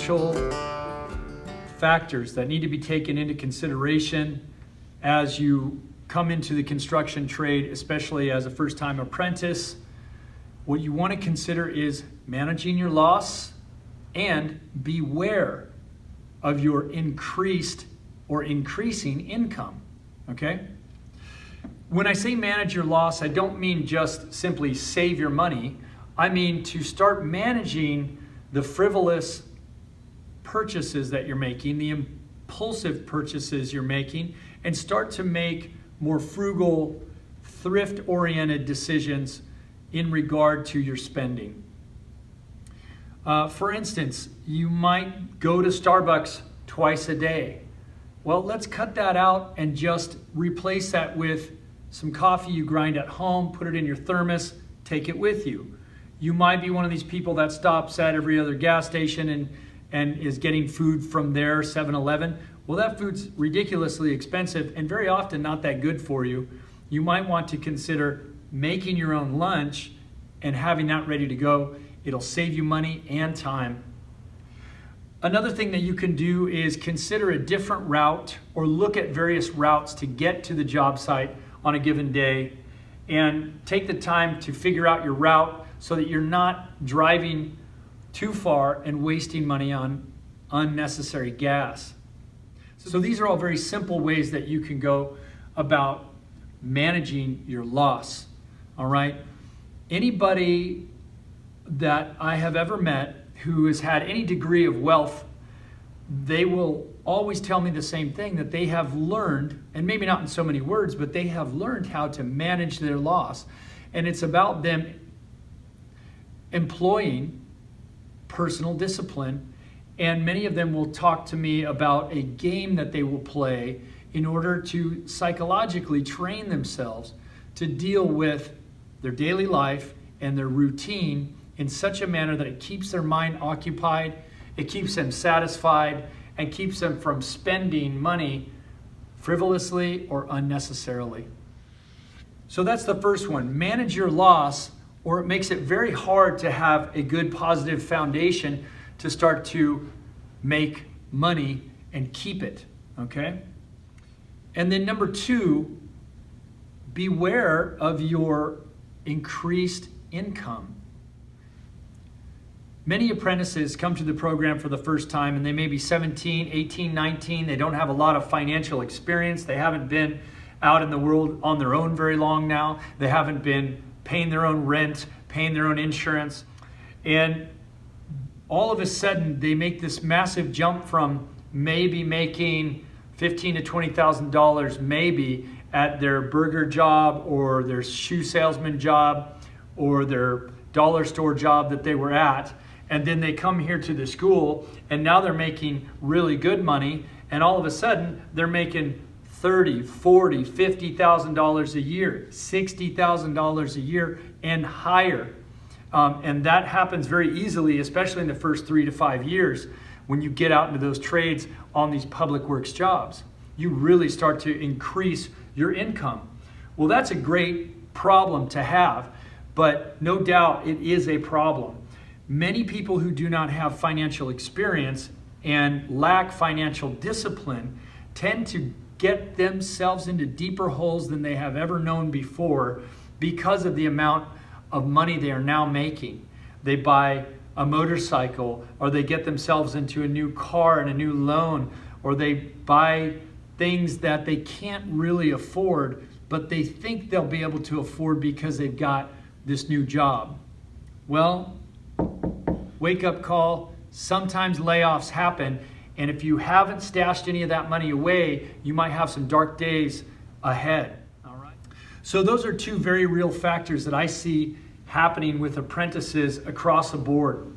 financial factors that need to be taken into consideration as you come into the construction trade, especially as a first-time apprentice. What you want to consider is managing your loss and beware of your increased or increasing income, okay? When I say manage your loss, I don't mean just simply save your money. I mean to start managing the frivolous purchases that you're making, the impulsive purchases you're making, and start to make more frugal, thrift-oriented decisions in regard to your spending. For instance, you might go to Starbucks twice a day. Well, let's cut that out and just replace that with some coffee you grind at home, put it in your thermos, take it with you. You might be one of these people that stops at every other gas station and is getting food from their 7-Eleven. Well, that food's ridiculously expensive and very often not that good for you. You might want to consider making your own lunch and having that ready to go. It'll save you money and time. Another thing that you can do is consider a different route or look at various routes to get to the job site on a given day, and take the time to figure out your route so that you're not driving too far and wasting money on unnecessary gas. So these are all very simple ways that you can go about managing your loss, all right? Anybody that I have ever met who has had any degree of wealth, they will always tell me the same thing, that they have learned, and maybe not in so many words, but they have learned how to manage their loss. And it's about them employing personal discipline. And many of them will talk to me about a game that they will play in order to psychologically train themselves to deal with their daily life and their routine in such a manner that it keeps their mind occupied, it keeps them satisfied, and keeps them from spending money frivolously or unnecessarily. So that's the first one. Manage your loss, or it makes it very hard to have a good positive foundation to start to make money and keep it, okay? And then number two, beware of your increased income. Many apprentices come to the program for the first time and they may be 17, 18, 19. They don't have a lot of financial experience. They haven't been out in the world on their own very long now. They haven't been paying their own rent, paying their own insurance. And all of a sudden, they make this massive jump from maybe making $15,000 to $20,000 maybe at their burger job or their shoe salesman job or their dollar store job that they were at. And then they come here to the school and now they're making really good money. And all of a sudden, they're making $30,000, $40,000, $50,000 a year, $60,000 a year and higher. And that happens very easily, especially in the first 3 to 5 years when you get out into those trades on these public works jobs. You really start to increase your income. Well, that's a great problem to have, but no doubt it is a problem. Many people who do not have financial experience and lack financial discipline tend to get themselves into deeper holes than they have ever known before because of the amount of money they are now making. They buy a motorcycle, or they get themselves into a new car and a new loan, or they buy things that they can't really afford, but they think they'll be able to afford because they've got this new job. Well, wake up call. Sometimes layoffs happen, and if you haven't stashed any of that money away, you might have some dark days ahead. All right. So those are two very real factors that I see happening with apprentices across the board.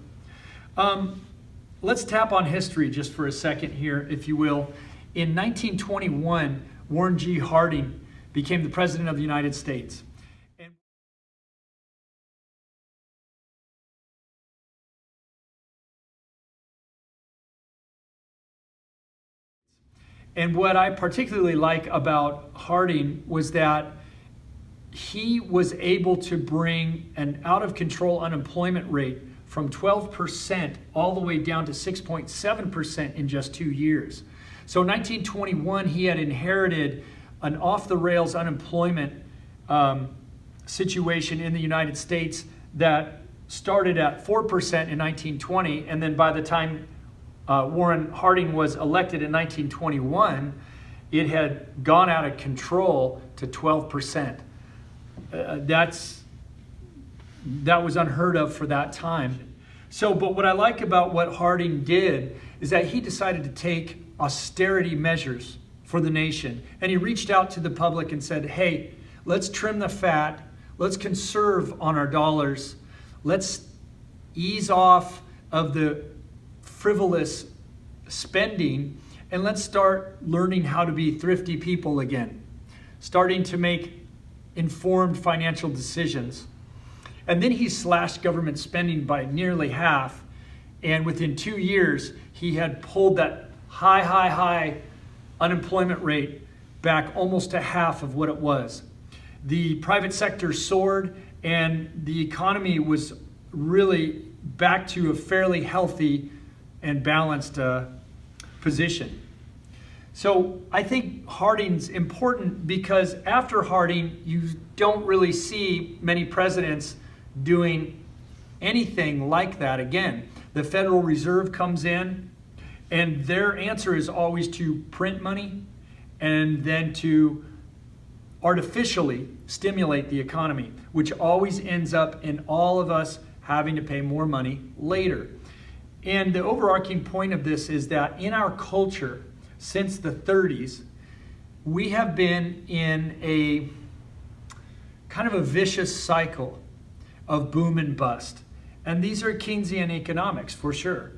Let's tap on history just for a second here, if you will. In 1921, Warren G. Harding became the President of the United States. And what I particularly like about Harding was that he was able to bring an out-of-control unemployment rate from 12% all the way down to 6.7% in just 2 years. So in 1921, he had inherited an off-the-rails unemployment situation in the United States that started at 4% in 1920, and then by the time Warren Harding was elected in 1921, it had gone out of control to 12%. That was unheard of for that time. So, but what I like about what Harding did is that he decided to take austerity measures for the nation. And he reached out to the public and said, hey, let's trim the fat. Let's conserve on our dollars. Let's ease off of the frivolous spending, and let's start learning how to be thrifty people again, starting to make informed financial decisions. And then he slashed government spending by nearly half, and within 2 years, he had pulled that high unemployment rate back almost to half of what it was. The private sector soared, and the economy was really back to a fairly healthy and balanced position. So I think Harding's important because after Harding, you don't really see many presidents doing anything like that again. The Federal Reserve comes in, and their answer is always to print money and then to artificially stimulate the economy, which always ends up in all of us having to pay more money later. And the overarching point of this is that in our culture, since the 30s, we have been in a kind of a vicious cycle of boom and bust. And these are Keynesian economics for sure.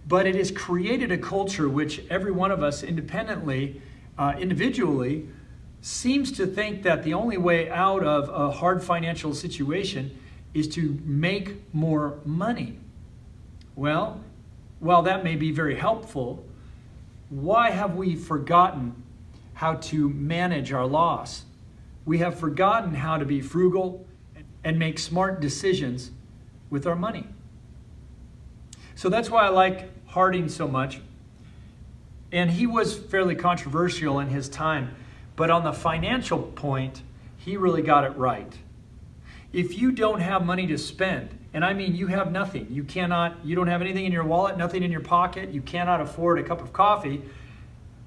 But it has created a culture which every one of us independently, individually, seems to think that the only way out of a hard financial situation is to make more money. Well, while that may be very helpful, why have we forgotten how to manage our loss? We have forgotten how to be frugal and make smart decisions with our money. So that's why I like Harding so much. And he was fairly controversial in his time, but on the financial point, he really got it right. If you don't have money to spend, and I mean you have nothing, you don't have anything in your wallet, nothing in your pocket, you cannot afford a cup of coffee,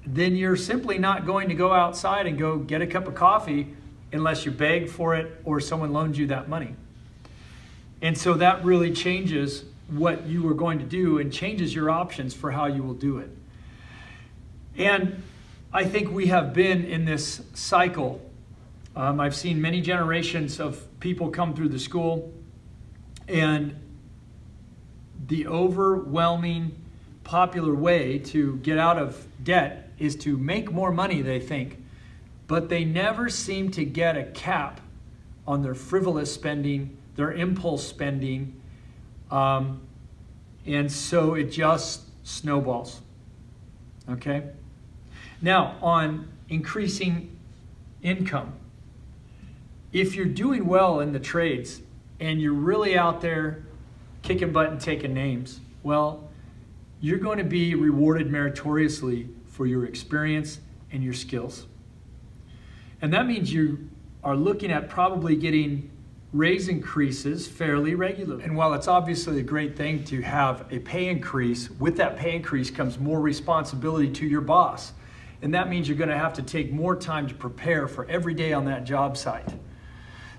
then you're simply not going to go outside and go get a cup of coffee unless you beg for it or someone loans you that money. And so that really changes what you are going to do and changes your options for how you will do it. And I think we have been in this cycle. I've seen many generations of people come through the school, and the overwhelming popular way to get out of debt is to make more money, they think, but they never seem to get a cap on their frivolous spending, their impulse spending, and so it just snowballs. Okay? Now, on increasing income, if you're doing well in the trades and you're really out there kicking butt and taking names, well, you're going to be rewarded meritoriously for your experience and your skills. And that means you are looking at probably getting raise increases fairly regularly. And while it's obviously a great thing to have a pay increase, with that pay increase comes more responsibility to your boss. And that means you're going to have to take more time to prepare for every day on that job site.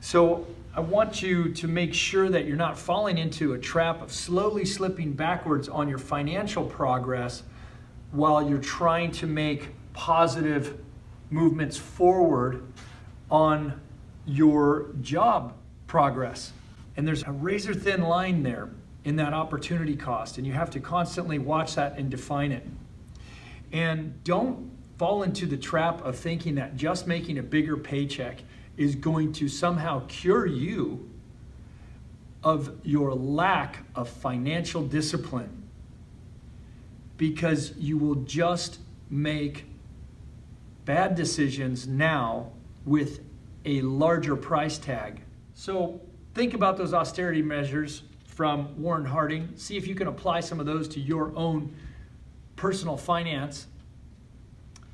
So I want you to make sure that you're not falling into a trap of slowly slipping backwards on your financial progress while you're trying to make positive movements forward on your job progress. And there's a razor thin line there in that opportunity cost, and you have to constantly watch that and define it. And don't fall into the trap of thinking that just making a bigger paycheck is going to somehow cure you of your lack of financial discipline, because you will just make bad decisions now with a larger price tag. So think about those austerity measures from Warren Harding. See if you can apply some of those to your own personal finance,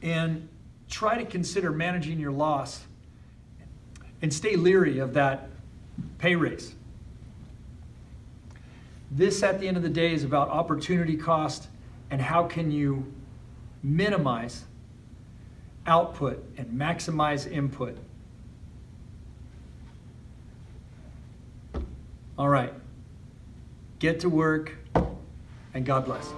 and try to consider managing your loss and stay leery of that pay raise. This, at the end of the day, is about opportunity cost and how can you minimize output and maximize input. All right, get to work, and God bless.